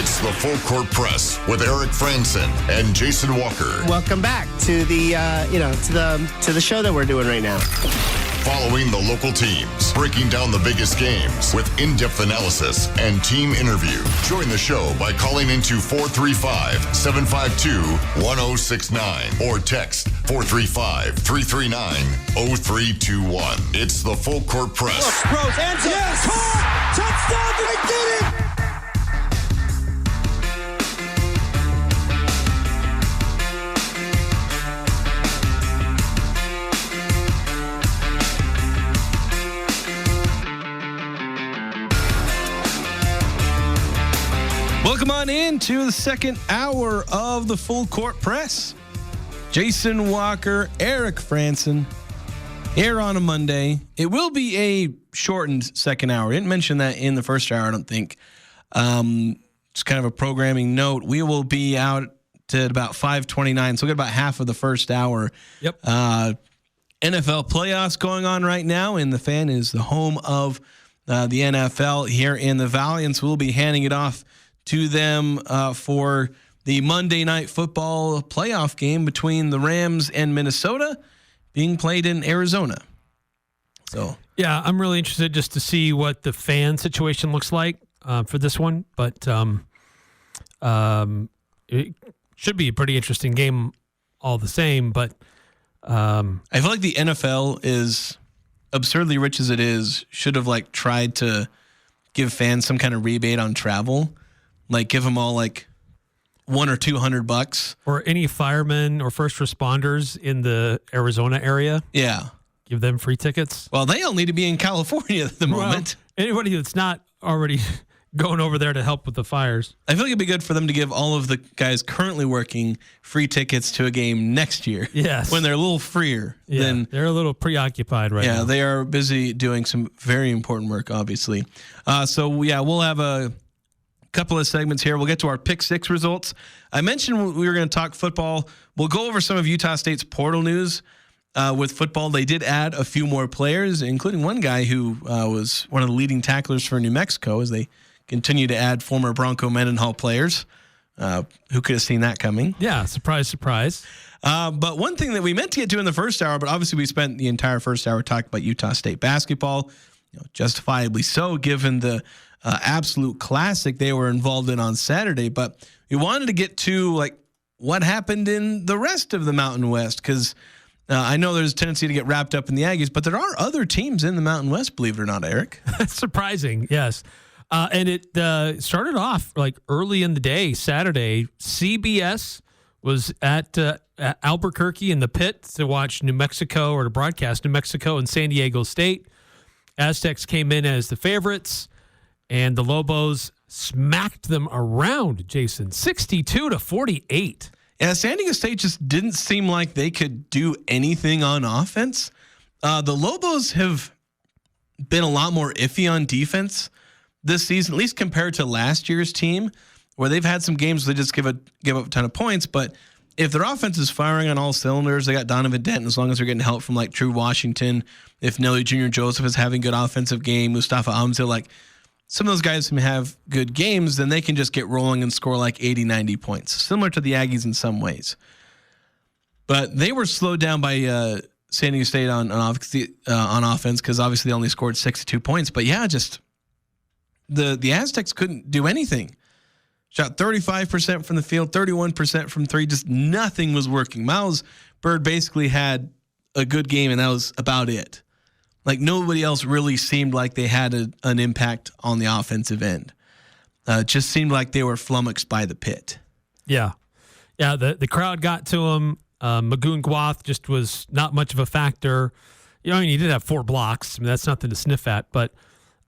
It's the Full Court Press with Eric Frandsen and Jason Walker. Welcome back to the to the show that we're doing right now. Following the local teams, breaking down the biggest games with in-depth analysis and team interview. Join the show by calling into 435-752-1069 or text 435-339-0321. It's the Full Court Press. Rose, and yes! Caught! Touchdown! They did it! Welcome on into the second hour of the Full Court Press. Jason Walker, Eric Frandsen, here on a Monday. It will be a shortened second hour. I didn't mention that in the first hour, I don't think. It's kind of a programming note. We will be out to about 5:29, so we'll get about half of the first hour. Yep. NFL playoffs going on right now, and the Fan is the home of the NFL here in the Valley, and so we'll be handing it off to them for the Monday Night Football playoff game between the Rams and Minnesota being played in Arizona. So, yeah, I'm really interested just to see what the fan situation looks like for this one. But it should be a pretty interesting game all the same. But I feel like the NFL is absurdly rich as it is, should have tried to give fans some kind of rebate on travel. Give them all $100 or $200, or any firemen or first responders in the Arizona area. Yeah, give them free tickets. Well, they all need to be in California at the moment. Anybody that's not already going over there to help with the fires. I feel like it'd be good for them to give all of the guys currently working free tickets to a game next year. Yes, when they're a little freer. Yeah, then they're a little preoccupied right now. Yeah, they are busy doing some very important work, obviously. We'll have a couple of segments here. We'll get to our Pick 6 results. I mentioned we were going to talk football. We'll go over some of Utah State's portal news with football. They did add a few more players, including one guy who was one of the leading tacklers for New Mexico as they continue to add former Bronco Mendenhall players. Who could have seen that coming? Yeah, surprise, surprise. But one thing that we meant to get to in the first hour, but obviously we spent the entire first hour talking about Utah State basketball, justifiably so, given the absolute classic they were involved in on Saturday. But we wanted to get to what happened in the rest of the Mountain West, because I know there's a tendency to get wrapped up in the Aggies, but there are other teams in the Mountain West, believe it or not, Eric. That's surprising, yes. And it started off early in the day, Saturday. CBS was at Albuquerque in the pit to watch New Mexico, or to broadcast New Mexico and San Diego State. Aztecs came in as the favorites, and the Lobos smacked them around, Jason, 62-48. Yeah, San Diego State just didn't seem like they could do anything on offense. The Lobos have been a lot more iffy on defense this season, at least compared to last year's team, where they've had some games where they just give up a ton of points. But if their offense is firing on all cylinders, they got Donovan Denton, as long as they're getting help from True Washington. If Nelly Jr. Joseph is having good offensive game, Mustafa Amzil, some of those guys who have good games, then they can just get rolling and score 80, 90 points, similar to the Aggies in some ways. But they were slowed down by San Diego State on offense, because obviously they only scored 62 points. But yeah, just the Aztecs couldn't do anything. Shot 35% from the field, 31% from three. Just nothing was working. Miles Bird basically had a good game, and that was about it. Nobody else really seemed like they had an impact on the offensive end. It just seemed like they were flummoxed by the pit. Yeah. Yeah, the crowd got to him. Magoon Gwath just was not much of a factor. He did have 4 blocks. That's nothing to sniff at. But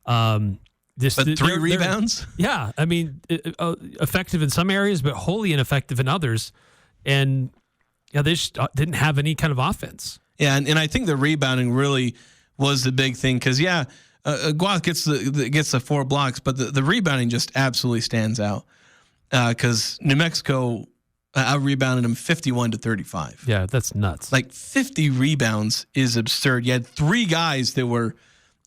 But 3 rebounds? Yeah. Effective in some areas, but wholly ineffective in others. And, they just didn't have any kind of offense. Yeah, and I think the rebounding really was the big thing, because Gwath gets the 4 blocks, but the rebounding just absolutely stands out, because New Mexico out-rebounded him 51-35. Yeah, that's nuts. 50 rebounds is absurd. You had 3 guys that were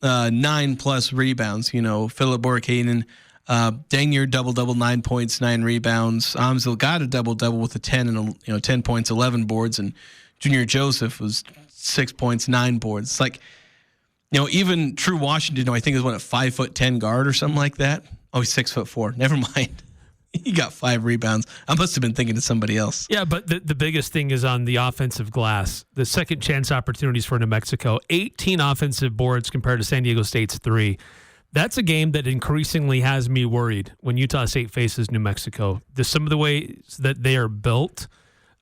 9+ rebounds. Philip Borkanen, Danier double, 9 points, 9 rebounds. Amzil got a double with a 10 and 10 points, 11 boards, and Junior Joseph was 6 points, 9 boards. It's like, even True Washington, I think is what, a 5'10" guard or something like that. Oh, he's 6'4". Never mind. He got 5 rebounds. I must have been thinking of somebody else. Yeah, but the biggest thing is on the offensive glass. The second chance opportunities for New Mexico, 18 offensive boards compared to San Diego State's 3. That's a game that increasingly has me worried when Utah State faces New Mexico. Some of the ways that they are built,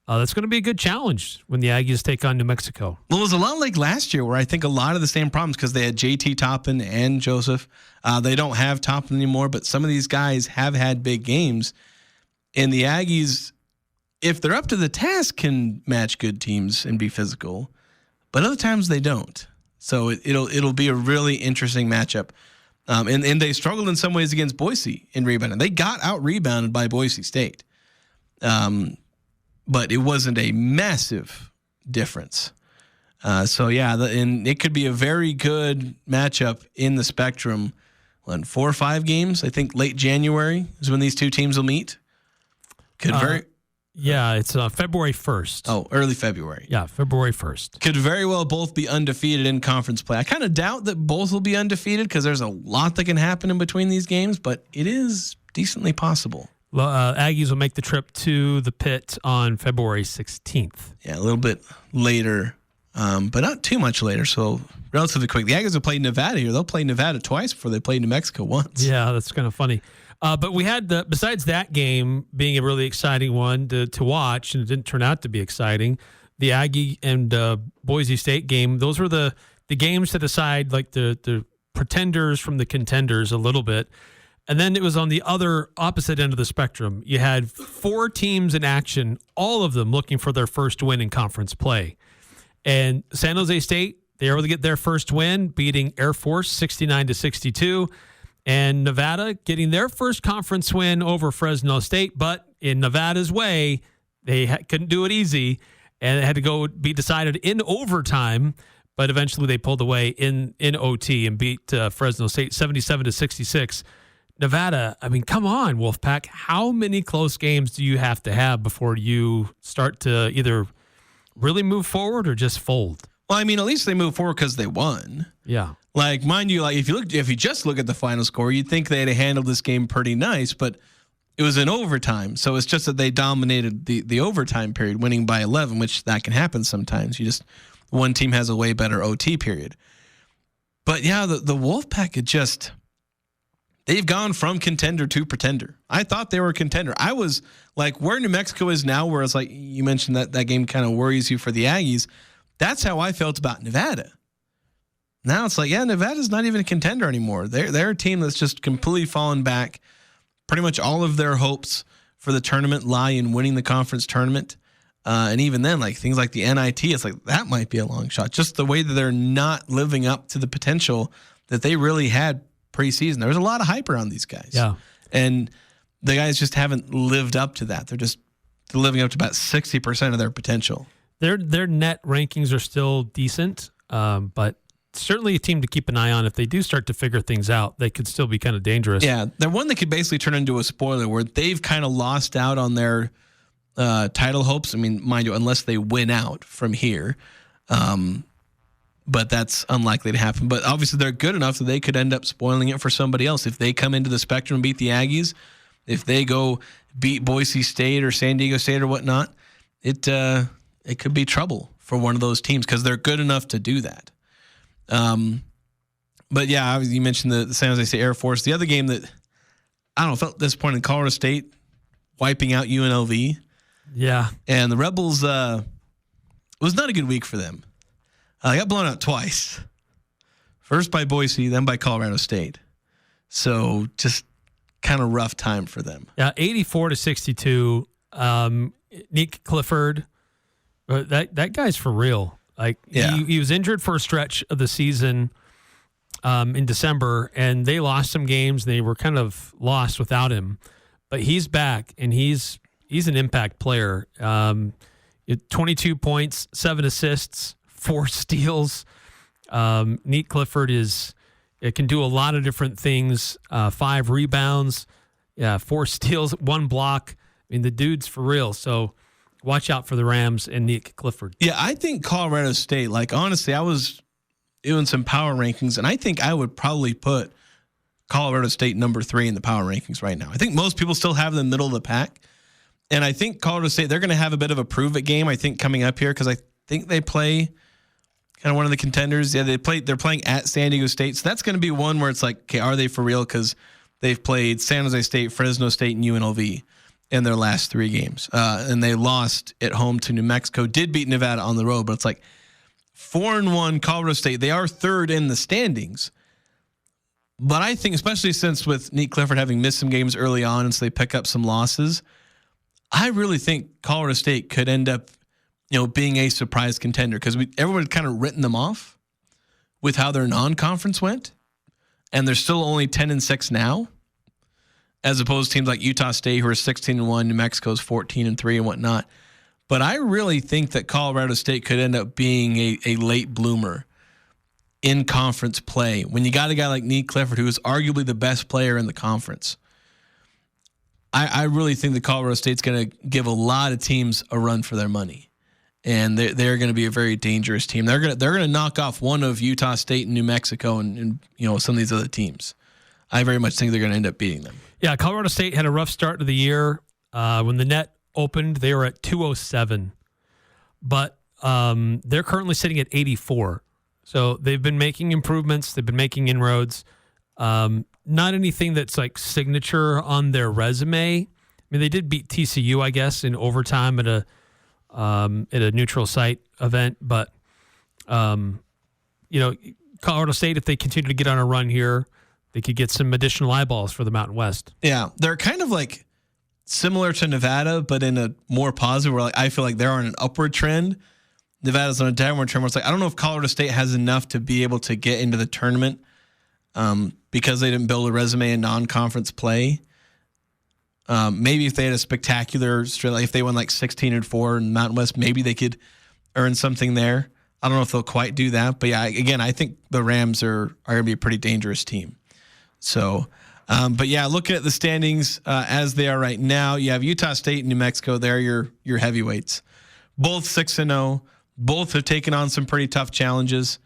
that's going to be a good challenge when the Aggies take on New Mexico. Well, it was a lot like last year where I think a lot of the same problems because they had JT Toppin and Joseph. They don't have Toppin anymore, but some of these guys have had big games. And the Aggies, if they're up to the task, can match good teams and be physical. But other times they don't. So it'll be a really interesting matchup. And they struggled in some ways against Boise in rebounding. They got out-rebounded by Boise State. But it wasn't a massive difference. And it could be a very good matchup in the Spectrum. In 4 or 5 games, I think late January is when these two teams will meet. It's February 1st. Oh, early February. Yeah, February 1st. Could very well both be undefeated in conference play. I kind of doubt that both will be undefeated because there's a lot that can happen in between these games, but it is decently possible. Aggies will make the trip to the Pit on February 16th. Yeah, a little bit later, but not too much later, so relatively quick. The Aggies have played Nevada here. They'll play Nevada twice before they play New Mexico once. Yeah, that's kind of funny. But we had, besides that game being a really exciting one to watch, and it didn't turn out to be exciting, the Aggie and Boise State game, those were the games to decide like the pretenders from the contenders a little bit. And then it was on the other opposite end of the spectrum. You had 4 teams in action, all of them looking for their first win in conference play. And San Jose State, they were able to get their first win, beating Air Force 69-62. And Nevada getting their first conference win over Fresno State. But in Nevada's way, they couldn't do it easy. And it had to go be decided in overtime. But eventually they pulled away in OT and beat Fresno State 77-66. Nevada, I mean, come on, Wolfpack. How many close games do you have to have before you start to either really move forward or just fold? Well, I mean, at least they moved forward because they won. Yeah. Like, mind you, if you just look at the final score, you'd think they'd have handled this game pretty nice, but it was in overtime. So it's just that they dominated the overtime period, winning by 11, which that can happen sometimes. One team has a way better OT period. But yeah, the Wolfpack they've gone from contender to pretender. I thought they were a contender. I was like, where New Mexico is now, where it's like you mentioned that game kind of worries you for the Aggies. That's how I felt about Nevada. Now it's like, yeah, Nevada's not even a contender anymore. They're a team that's just completely fallen back. Pretty much all of their hopes for the tournament lie in winning the conference tournament. And even then, like things like the NIT, it's like that might be a long shot. Just the way that they're not living up to the potential that they really had preseason. There was a lot of hype around these guys. Yeah. And the guys just haven't lived up to that. They're living up to about 60% of their potential. Their net rankings are still decent, but certainly a team to keep an eye on. If they do start to figure things out, they could still be kind of dangerous. Yeah, they're one that could basically turn into a spoiler where they've kind of lost out on their title hopes. I mean, mind you, unless they win out from here. But that's unlikely to happen. But obviously they're good enough that they could end up spoiling it for somebody else. If they come into the Spectrum and beat the Aggies, if they go beat Boise State or San Diego State or whatnot, it could be trouble for one of those teams because they're good enough to do that. But yeah, you mentioned the San Jose State Air Force. The other game that I don't know, felt disappointing, Colorado State wiping out UNLV. Yeah. And the Rebels, it was not a good week for them. They got blown out twice. First by Boise, then by Colorado State. So just kind of rough time for them. Yeah, 84-62. Nick Clifford, that guy's for real. Like he was injured for a stretch of the season in December, and they lost some games. They were kind of lost without him, but he's back, and he's an impact player. 22 points, 7 assists, 4 steals. Nick Clifford is It can do a lot of different things. 5 rebounds, 4 steals, 1 block. I mean, the dude's for real. So watch out for the Rams and Nick Clifford. Yeah, I think Colorado State, like, honestly, I was doing some power rankings, and I think I would probably put Colorado State number 3 in the power rankings right now. I think most people still have them in the middle of the pack. And I think Colorado State, they're going to have a bit of a prove-it game, I think, coming up here, because I think they play kind of one of the contenders. Yeah, they're playing at San Diego State. So that's going to be one where it's like, okay, are they for real? Because they've played San Jose State, Fresno State, and UNLV in their last 3 games. And they lost at home to New Mexico, did beat Nevada on the road, but it's like 4-1 Colorado State. They are 3rd in the standings. But I think, especially since with Nick Clifford having missed some games early on and so they pick up some losses, I really think Colorado State could end up, being a surprise contender because everyone had kind of written them off with how their non-conference went, and they're still only 10-6 now, as opposed to teams like Utah State who are 16-1, New Mexico's 14-3 and whatnot. But I really think that Colorado State could end up being a late bloomer in conference play when you got a guy like Nick Clifford, who is arguably the best player in the conference. I really think that Colorado State's going to give a lot of teams a run for their money, and they're going to be a very dangerous team. They're going to knock off one of Utah State and New Mexico and some of these other teams. I very much think they're going to end up beating them. Yeah, Colorado State had a rough start to the year. When the net opened, they were at 207, but they're currently sitting at 84. So they've been making improvements. They've been making inroads. Not anything that's like signature on their resume. I mean, they did beat TCU, I guess, in overtime at a neutral site event. But Colorado State, if they continue to get on a run here, they could get some additional eyeballs for the Mountain West. Yeah, they're kind of like similar to Nevada, but in a more positive. Where I feel like they're on an upward trend. Nevada's on a downward trend. Where it's like I don't know if Colorado State has enough to be able to get into the tournament. Because they didn't build a resume in non-conference play. Maybe if they had a spectacular, like if they won like 16-4 in Mountain West, maybe they could earn something there. I don't know if they'll quite do that, but yeah, again, I think the Rams are going to be a pretty dangerous team. So, but yeah, looking at the standings as they are right now, you have Utah State and New Mexico. They're your heavyweights, both 6-0. Both have taken on some pretty tough challenges,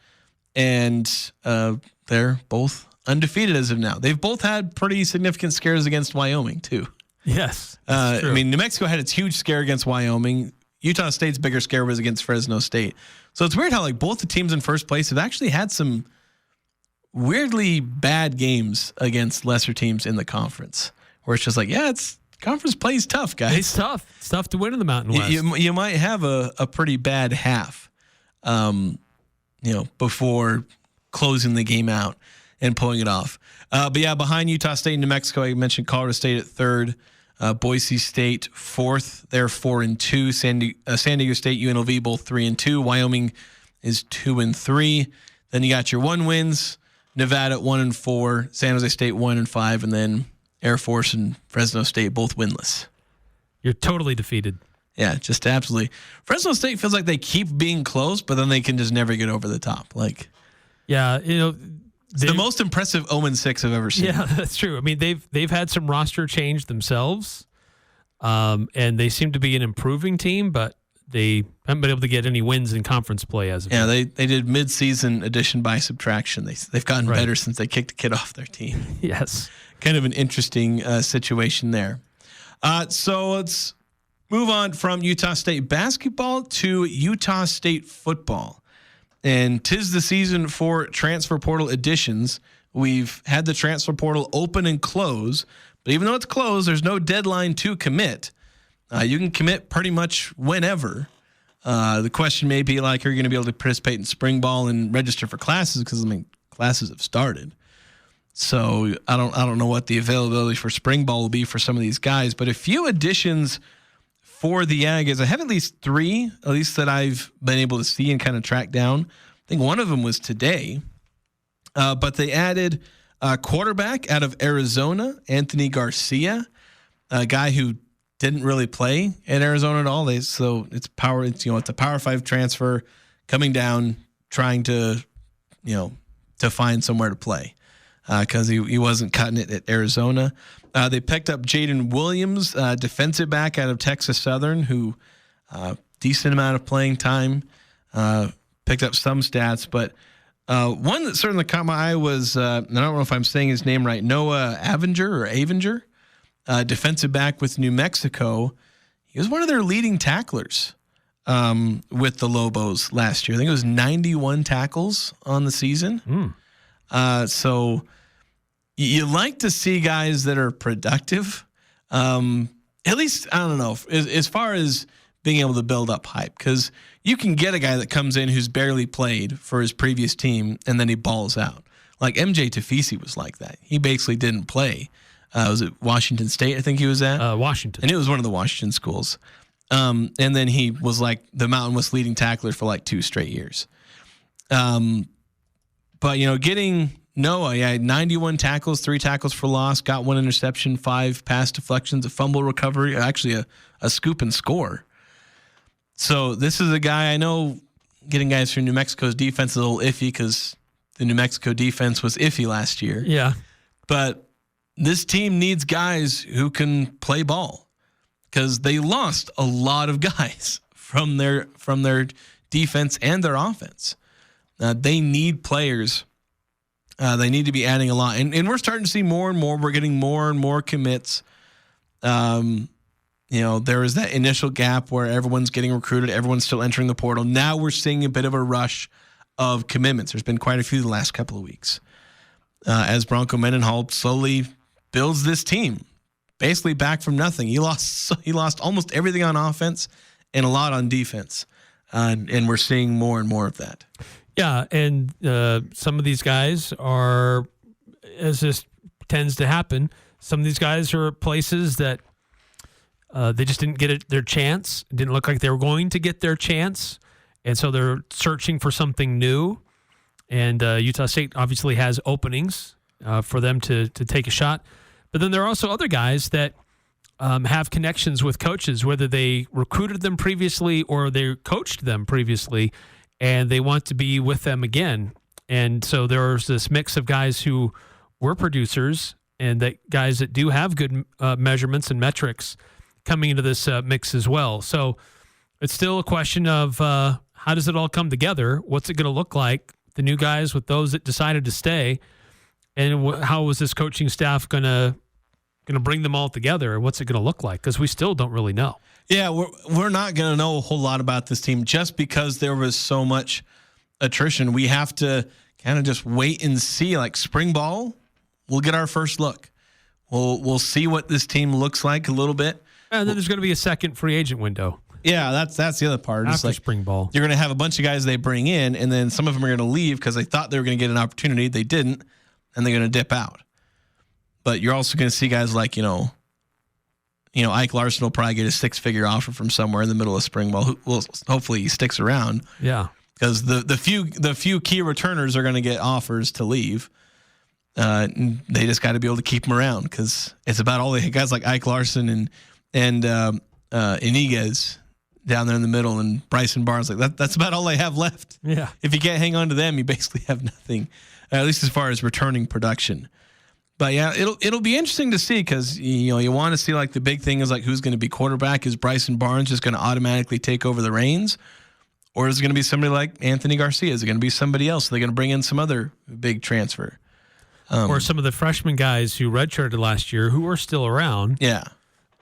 and they're both undefeated as of now. They've both had pretty significant scares against Wyoming, too. Yes. I mean, New Mexico had its huge scare against Wyoming. Utah State's bigger scare was against Fresno State. So it's weird how like both the teams in first place have actually had some weirdly bad games against lesser teams in the conference, where it's just like, yeah, it's conference play is tough, guys. It's tough. It's tough to win in the Mountain West. You might have a pretty bad half, before closing the game out and pulling it off. But yeah, behind Utah State and New Mexico, I mentioned Colorado State at 3rd, Boise State 4th. They're 4-2. San Diego State, UNLV both 3-2. Wyoming is 2-3. Then you got your 1 wins. Nevada at 1-4. San Jose State 1-5, and then Air Force and Fresno State both winless. You're totally defeated. Yeah, just absolutely. Fresno State feels like they keep being close, but then they can just never get over the top. Like, yeah, it's the most impressive 0-6 I've ever seen. Yeah, that's true. I mean, they've had some roster change themselves, and they seem to be an improving team, but they haven't been able to get any wins in conference play as of yet. They did mid-season addition by subtraction. They've gotten better since they kicked a kid off their team. Yes. Kind of an interesting situation there. So let's move on from Utah State basketball to Utah State football. And 'tis the season for transfer portal additions. We've had the transfer portal open and close, but even though it's closed, there's no deadline to commit. You can commit pretty much whenever. The question may be like, are you going to be able to participate in spring ball and register for classes? Because classes have started. So I don't know what the availability for spring ball will be for some of these guys, but a few additions for the Aggies. I have at least 3, at least that I've been able to see and kind of track down. I think one of them was today, but they added a quarterback out of Arizona, Anthony Garcia, a guy who didn't really play in Arizona at all. So it's a Power 5 transfer coming down, trying to find somewhere to play. because he wasn't cutting it at Arizona. They picked up Jaden Williams, defensive back out of Texas Southern, who decent amount of playing time, picked up some stats. But one that certainly caught my eye was, I don't know if I'm saying his name right, Noah Avinger, defensive back with New Mexico. He was one of their leading tacklers with the Lobos last year. I think it was 91 tackles on the season. So you like to see guys that are productive. At least, I don't know, as far as being able to build up hype, because you can get a guy that comes in who's barely played for his previous team and then he balls out. Like MJ Tafisi was like that. He basically didn't play. Was it Washington State? I think he was at Washington, and it was one of the Washington schools. And then he was like the Mountain West leading tackler for like 2 straight years. But getting Noah, 91 tackles, 3 tackles for loss, got 1 interception, 5 pass deflections, a fumble recovery, actually a scoop and score. So this is a guy, I know getting guys from New Mexico's defense is a little iffy because the New Mexico defense was iffy last year. Yeah. But this team needs guys who can play ball because they lost a lot of guys from their defense and their offense. They need players. They need to be adding a lot. And we're starting to see more and more. We're getting more and more commits. There is that initial gap where everyone's getting recruited. Everyone's still entering the portal. Now we're seeing a bit of a rush of commitments. There's been quite a few the last couple of weeks. As Bronco Mendenhall slowly builds this team, basically back from nothing. He lost almost everything on offense and a lot on defense. And we're seeing more and more of that. Yeah, and some of these guys are, as this tends to happen, some of these guys are places that they just didn't get their chance. It didn't look like they were going to get their chance, and so they're searching for something new. And Utah State obviously has openings for them to take a shot. But then there are also other guys that have connections with coaches, whether they recruited them previously or they coached them previously, and they want to be with them again. And so there's this mix of guys who were producers and that guys that do have good measurements and metrics coming into this mix as well. So it's still a question of how does it all come together? What's it going to look like? The new guys with those that decided to stay, and how is this coaching staff going to bring them all together? What's it going to look like? Because we still don't really know. Yeah, we're not going to know a whole lot about this team just because there was so much attrition. We have to kind of just wait and see. Like spring ball, we'll get our first look. We'll see what this team looks like a little bit. And then there's going to be a second free agent window. Yeah, that's the other part. After it's like spring ball. You're going to have a bunch of guys they bring in, and then some of them are going to leave because they thought they were going to get an opportunity. They didn't, and they're going to dip out. But you're also going to see guys like, Ike Larson will probably get a 6-figure offer from somewhere in the middle of spring ball. Hopefully he sticks around. Yeah. Because the few key returners are going to get offers to leave. They just got to be able to keep them around because it's about all the guys like Ike Larson and Iniguez down there in the middle, and Bryson Barnes. Like that's about all they have left. Yeah. If you can't hang on to them, you basically have nothing, at least as far as returning production. But yeah, it'll be interesting to see because you want to see like the big thing is like who's going to be quarterback. Is Bryson Barnes just going to automatically take over the reins, or is it going to be somebody like Anthony Garcia? Is it going to be somebody else? Are they going to bring in some other big transfer, or some of the freshman guys who redshirted last year who are still around? Yeah.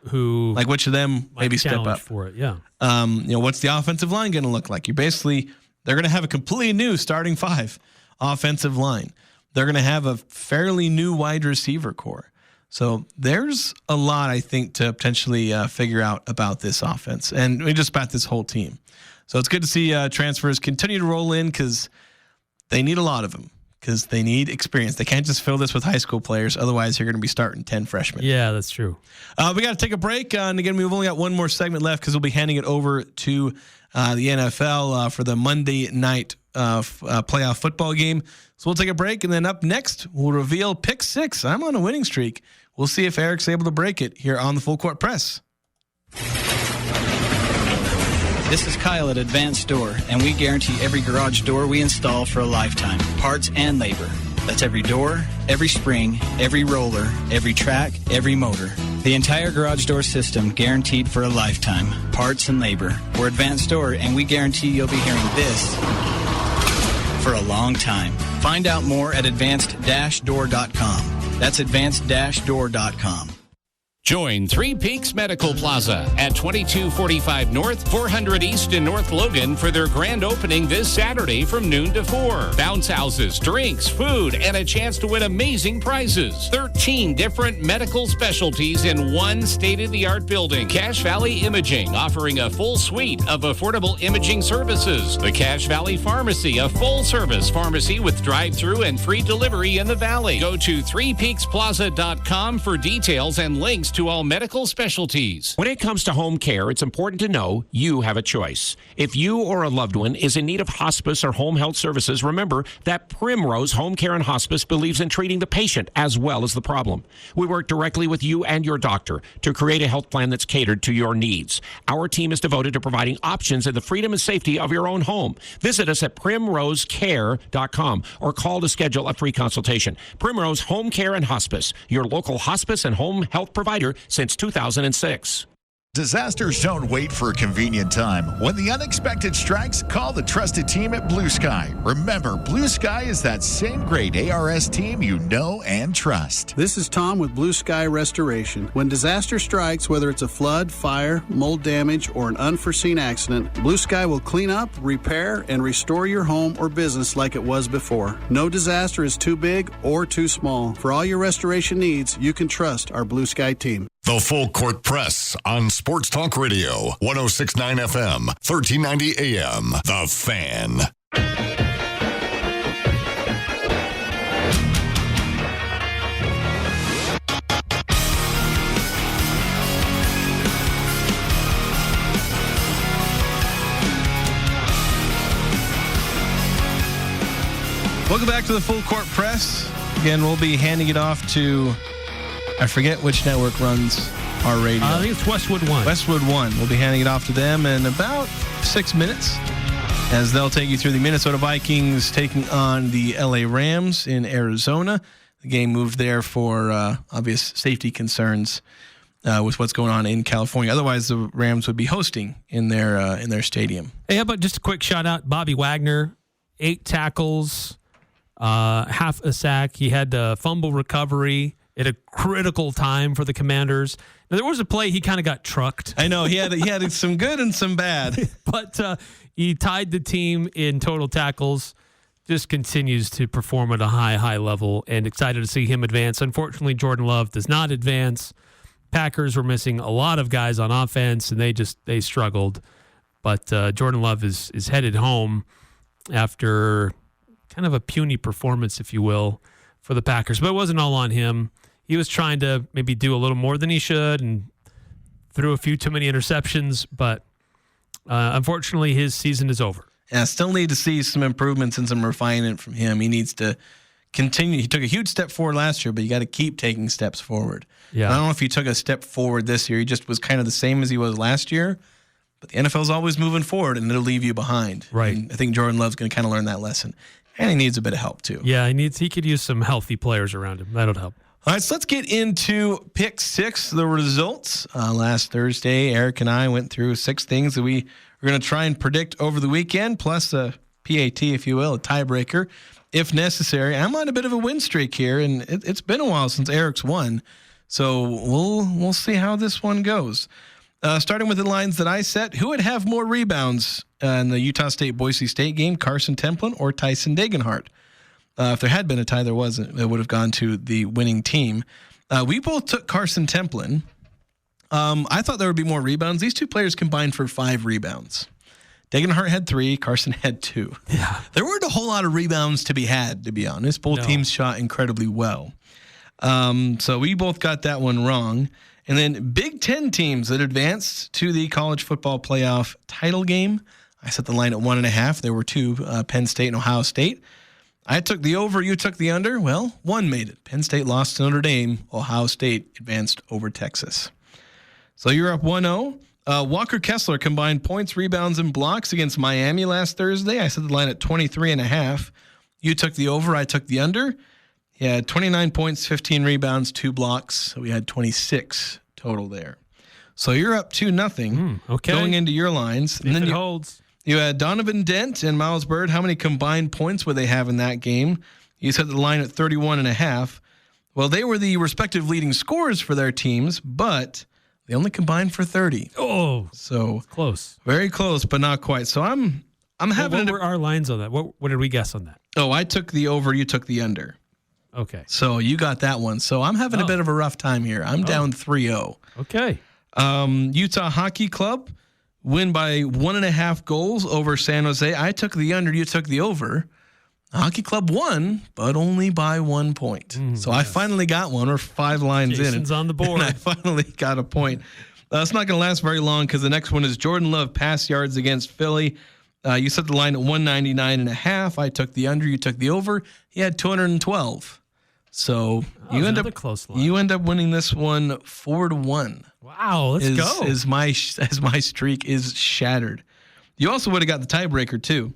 Who like which of them maybe step up for it? Yeah. What's the offensive line going to look like? They're going to have a completely new starting 5 offensive line. They're going to have a fairly new wide receiver core. So there's a lot, I think, to potentially figure out about this offense and just about this whole team. So it's good to see transfers continue to roll in because they need a lot of them. Because they need experience. They can't just fill this with high school players. Otherwise, you're going to be starting 10 freshmen. Yeah, that's true. We got to take a break. And again, we've only got one more segment left because we'll be handing it over to the NFL for the Monday night playoff football game. So we'll take a break. And then up next, we'll reveal Pick 6. I'm on a winning streak. We'll see if Eric's able to break it here on the Full Court Press. This is Kyle at Advanced Door, and we guarantee every garage door we install for a lifetime, parts and labor. That's every door, every spring, every roller, every track, every motor. The entire garage door system guaranteed for a lifetime. Parts and labor. We're Advanced Door, and we guarantee you'll be hearing this for a long time. Find out more at advanced-door.com. That's advanced-door.com. Join Three Peaks Medical Plaza at 2245 North, 400 East in North Logan for their grand opening this Saturday from noon to 4. Bounce houses, drinks, food, and a chance to win amazing prizes. 13 different medical specialties in one state-of-the-art building. Cache Valley Imaging, offering a full suite of affordable imaging services. The Cache Valley Pharmacy, a full-service pharmacy with drive-through and free delivery in the valley. Go to threepeaksplaza.com for details and links to all medical specialties. When it comes to home care, it's important to know you have a choice. If you or a loved one is in need of hospice or home health services, remember that Primrose Home Care and Hospice believes in treating the patient as well as the problem. We work directly with you and your doctor to create a health plan that's catered to your needs. Our team is devoted to providing options in the freedom and safety of your own home. Visit us at primrosecare.com or call to schedule a free consultation. Primrose Home Care and Hospice, your local hospice and home health provider since 2006. Disasters don't wait for a convenient time. When the unexpected strikes, call the trusted team at Blue Sky. Remember, Blue Sky is that same great ARS team you know and trust. This is Tom with Blue Sky Restoration. When disaster strikes, whether it's a flood, fire, mold damage, or an unforeseen accident, Blue Sky will clean up, repair, and restore your home or business like it was before. No disaster is too big or too small. For all your restoration needs, you can trust our Blue Sky team. The Full Court Press on Sports Talk Radio, 106.9 FM, 1390 AM. The Fan. Welcome back to the Full Court Press. Again, we'll be handing it off to, I forget which network runs our radio. I think it's Westwood One. Westwood One. We'll be handing it off to them in about 6 minutes as they'll take you through the Minnesota Vikings taking on the LA Rams in Arizona. The game moved there for obvious safety concerns with what's going on in California. Otherwise, the Rams would be hosting in their stadium. Hey, how about just a quick shout out, Bobby Wagner, 8 tackles, half a sack. He had a fumble recovery at a critical time for the Commanders. Now, there was a play he kind of got trucked. I know he had some good and some bad, but he tied the team in total tackles. Just continues to perform at a high level, and excited to see him advance. Unfortunately, Jordan Love does not advance. Packers were missing a lot of guys on offense, and they struggled. But Jordan Love is headed home after kind of a puny performance, if you will, for the Packers. But it wasn't all on him. He was trying to maybe do a little more than he should and threw a few too many interceptions. But unfortunately, his season is over. Yeah, still need to see some improvements and some refinement from him. He needs to continue. He took a huge step forward last year, but you got to keep taking steps forward. Yeah. I don't know if he took a step forward this year. He just was kind of the same as he was last year. But the NFL is always moving forward, and it'll leave you behind. Right. And I think Jordan Love's going to kind of learn that lesson. And he needs a bit of help, too. Yeah, he could use some healthy players around him. That'll help. All right, so let's get into Pick 6, the results. Last Thursday, Eric and I went through 6 things that we were going to try and predict over the weekend, plus a PAT, if you will, a tiebreaker, if necessary. I'm on a bit of a win streak here, and it's been a while since Eric's won. So we'll see how this one goes. Starting with the lines that I set, who would have more rebounds in the Utah State-Boise State game, Carson Templin or Tyson Degenhart? If there had been a tie, there wasn't. It would have gone to the winning team. We both took Carson Templin. I thought there would be more rebounds. These two players combined for 5 rebounds. Degenhart had 3. Carson had 2. Yeah. There weren't a whole lot of rebounds to be had, to be honest. Both teams shot incredibly well. So we both got that one wrong. And then Big Ten teams that advanced to the college football playoff title game. I set the line at 1.5. There were 2, Penn State and Ohio State. I took the over, you took the under. Well, 1 made it. Penn State lost to Notre Dame. Ohio State advanced over Texas. So you're up 1-0. Walker Kessler combined points, rebounds, and blocks against Miami last Thursday. I set the line at 23.5. You took the over, I took the under. He had 29 points, 15 rebounds, 2 blocks. So we had 26 total there. So you're up 2-0 okay. going into your lines. And then it holds. You had Donovan Dent and Miles Bird. How many combined points would they have in that game? You set the line at 31.5. Well, they were the respective leading scorers for their teams, but they only combined for 30. Oh, so close. Very close, but not quite. So I'm having. What were our lines on that? What did we guess on that? Oh, I took the over. You took the under. Okay. So you got that one. So I'm having a bit of a rough time here. I'm down 3-0. Okay. Utah Hockey Club win by 1.5 goals over San Jose. I took the under. You took the over. Hockey Club won, but only by 1 point. So I finally got one. We're 5 lines Jason's in. on the board. And I finally got a point. It's not going to last very long because the next one is Jordan Love pass yards against Philly. You set the line at 199.5. I took the under. You took the over. He had 212. So you end up close line. You end up winning this one 4-1. Wow, let's go. As my streak is shattered. You also would have got the tiebreaker too.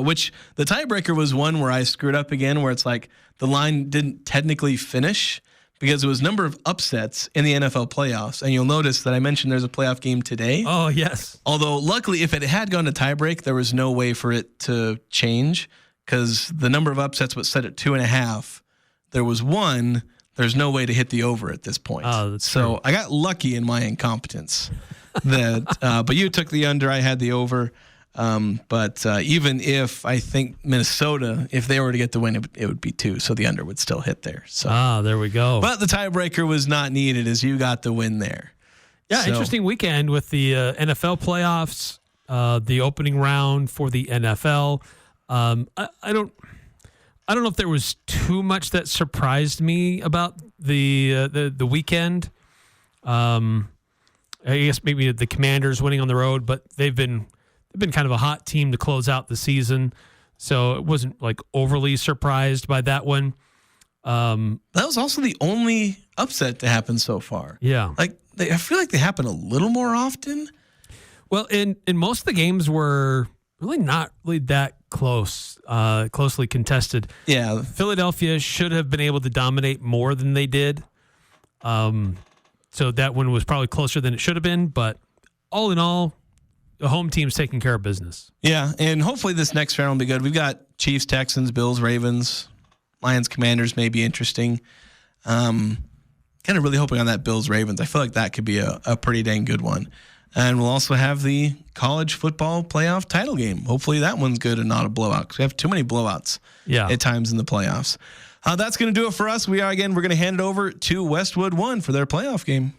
Which the tiebreaker was one where I screwed up again, where it's like the line didn't technically finish because it was number of upsets in the NFL playoffs. And you'll notice that I mentioned there's a playoff game today. Oh, yes. Although luckily, if it had gone to tiebreak, there was no way for it to change because the number of upsets was set at 2.5. There was 1. There's no way to hit the over at this point. Oh, that's so true. I got lucky in my incompetence. But you took the under. I had the over. But even if I think Minnesota, if they were to get the win, it would be 2. So the under would still hit there. So there we go. But the tiebreaker was not needed as you got the win there. Yeah, So- interesting weekend with the NFL playoffs, the opening round for the NFL. I don't know if there was too much that surprised me about the weekend. I guess maybe the Commanders winning on the road, but they've been kind of a hot team to close out the season, so it wasn't like overly surprised by that one. That was also the only upset to happen so far. Yeah, I feel like they happen a little more often. Well, in most of the games were really not really that closely contested. Yeah, Philadelphia should have been able to dominate more than they did. So that one was probably closer than it should have been, but all in all, the home team's taking care of business. Yeah, and hopefully this next round will be good. We've got Chiefs, Texans, Bills, Ravens, Lions, Commanders may be interesting. Kind of really hoping on that Bills, Ravens. I feel like that could be a pretty dang good one. And we'll also have the college football playoff title game. Hopefully that one's good and not a blowout because we have too many blowouts at times in the playoffs. That's going to do it for us. We're going to hand it over to Westwood One for their playoff game.